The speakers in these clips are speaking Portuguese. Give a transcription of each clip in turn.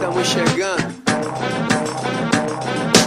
estamos chegando.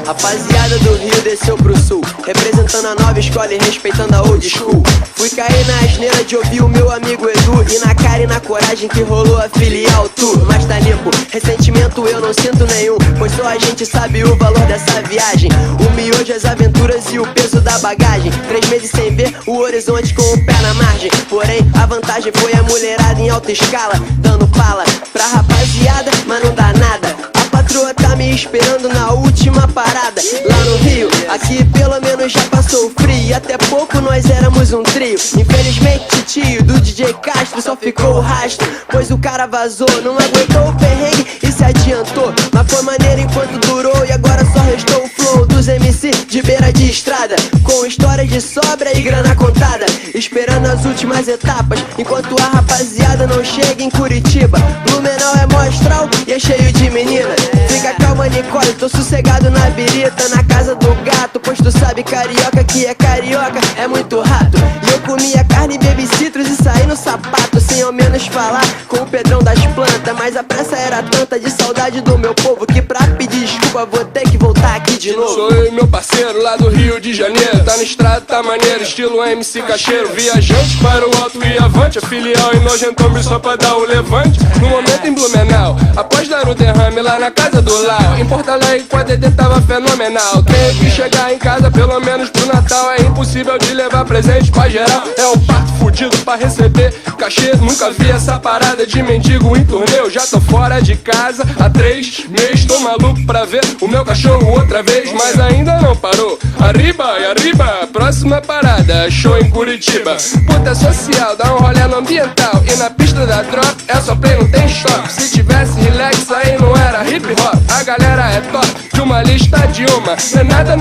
Rapaziada do Rio desceu pro sul, representando a nova escola e respeitando a old school. Fui cair na asneira de ouvir o meu amigo Edu, e na cara e na coragem que rolou a filial tu. Mas tá limpo, ressentimento eu não sinto nenhum, pois só a gente sabe o valor dessa viagem. O miojo, as aventuras e o peso da bagagem. 3 meses sem ver o horizonte com o pé na margem. Porém, a vantagem foi a mulherada em alta escala, dando pala pra rapaziada, mas não dá nada. A patroa tá me esperando na última parada. Lá no Rio, aqui pelo menos já passou o frio. E até pouco nós éramos um trio. Infelizmente, tio do DJ Castro só ficou o rastro, pois o cara vazou, não aguentou o perrengue e se adiantou. Mas foi maneiro enquanto durou, e agora só restou o flow dos MC de beira de estrada, com histórias de sobra e grana contada, esperando as últimas etapas, enquanto a rapaziada não chega em Curitiba. Blumenau é mó astral e é cheio de menina. Fica calma, Nicole, tô sossegado na birita, na casa do gato, pois tu sabe, carioca que é carioca, é muito rato. E eu comia carne, bebi citros e saí no sapato, sem ao menos falar com o Pedrão das plantas. Mas a pressa era tanta de saudade do meu povo, que pra pedir desculpa vou ter que voltar aqui de novo. Sou eu e meu parceiro lá do Rio de Janeiro, tá no estrada, tá maneiro, estilo MC Cacheiro. Viajante para o alto e avante, a filial e nojentome só pra dar o levante. No momento em Blumenau, após dar o derrame lá na casa do Lau, em Porto Alegre com a DD tava fenomenal. Tenho que chegar em casa pelo menos pro Natal, é impossível de levar presente pra geral. É um parto fudido pra receber cachê, nunca vi essa parada de mendigo em turnê. Eu já tô fora de casa há 3 meses, tô maluco pra ver o meu cachorro outra vez, mas ainda não parou. Arriba e arriba, próxima parada, show em Curitiba. Puta social, dá um rolê no ambiental, e na pista da drop é só play, não tem stop. Se tivesse relax aí não era hip hop, a galera é top, de uma lista de uma. Não é nada,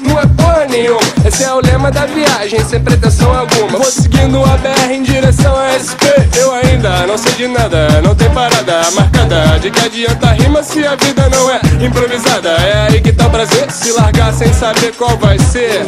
não é porra nenhuma. Esse é o lema da viagem, sem pretensão alguma. Vou seguindo a BR em direção a SP. Eu ainda não sei de nada, não tem parada marcada. De que adianta rima se a vida não é improvisada? É aí que tá o prazer, se largar sem saber qual vai ser.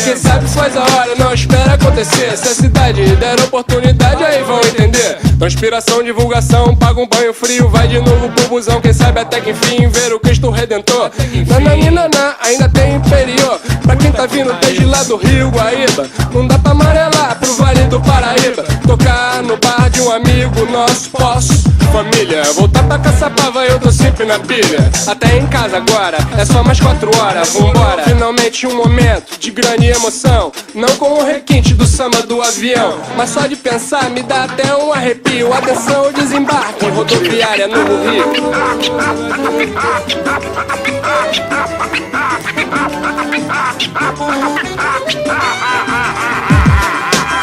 Quem sabe faz a hora, não espera acontecer. Se a cidade der oportunidade, aí vão entender. Transpiração, divulgação, paga um banho frio, vai de novo pro busão. Quem sabe até que enfim ver o Cristo Redentor. Nananina, ainda tem inferior pra quem tá vindo desde lá do Rio Guaíba. Não dá pra amarelar pro Vale do Paraíba. Tocar no bar de um amigo nosso, posso, família. Voltar pra Caçapava, eu tô sempre na pilha. Até em casa agora, é só mais 4 horas, vambora. Finalmente um momento de grande emoção, não com o requinte do samba do avião, mas só de pensar me dá até um arrepio. Atenção, desembarque, rodoviária no Rio.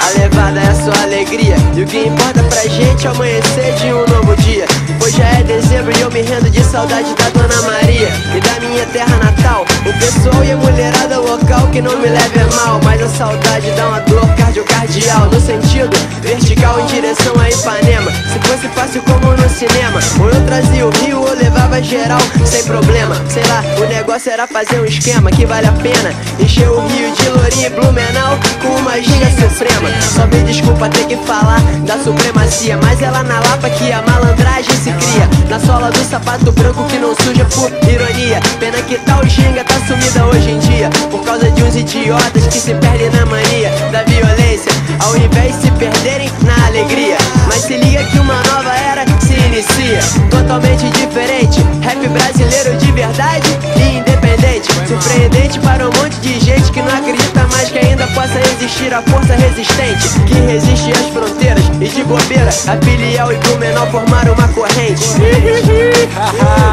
A levada é só alegria, e o que importa pra gente é amanhecer de um novo dia. Pois já é dezembro e eu me rendo de saudade da Dona Maria e da minha terra natal. O pessoal e a mulherada local, que não me leve a mal, mas a saudade dá uma dor cardiocardial, no sentido vertical em direção a Ipanema. Se fosse fácil como no cinema, ou eu trazia o Rio ou levava geral sem problema. Sei lá, o negócio era fazer um esquema que vale a pena, encher o Rio de Lourinho e Blumenau com uma ginga suprema. Só me desculpa ter que falar da supremacia, mas é lá na Lapa que a malandragem se cria, na sola do sapato branco que não suja por ironia. Pena que tal ginga tá sumida hoje em dia, por causa de uns idiotas que se perdem na mania da violência, ao invés de se perderem na alegria. Mas se liga que uma nova era se inicia, totalmente diferente, rap brasileiro de verdade e independente. Surpreendente para um monte de gente que não acredita mais que ainda possa existir a força resistente, que resiste às fronteiras, e de bobeira a filial e Blumenau formaram uma corrente.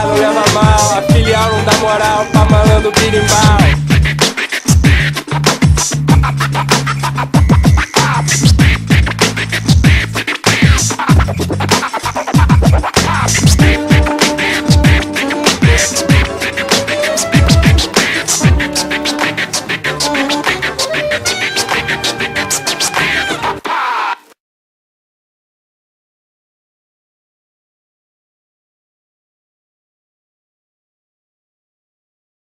Não leva mal, a filial não dá moral pra malandro birimbau.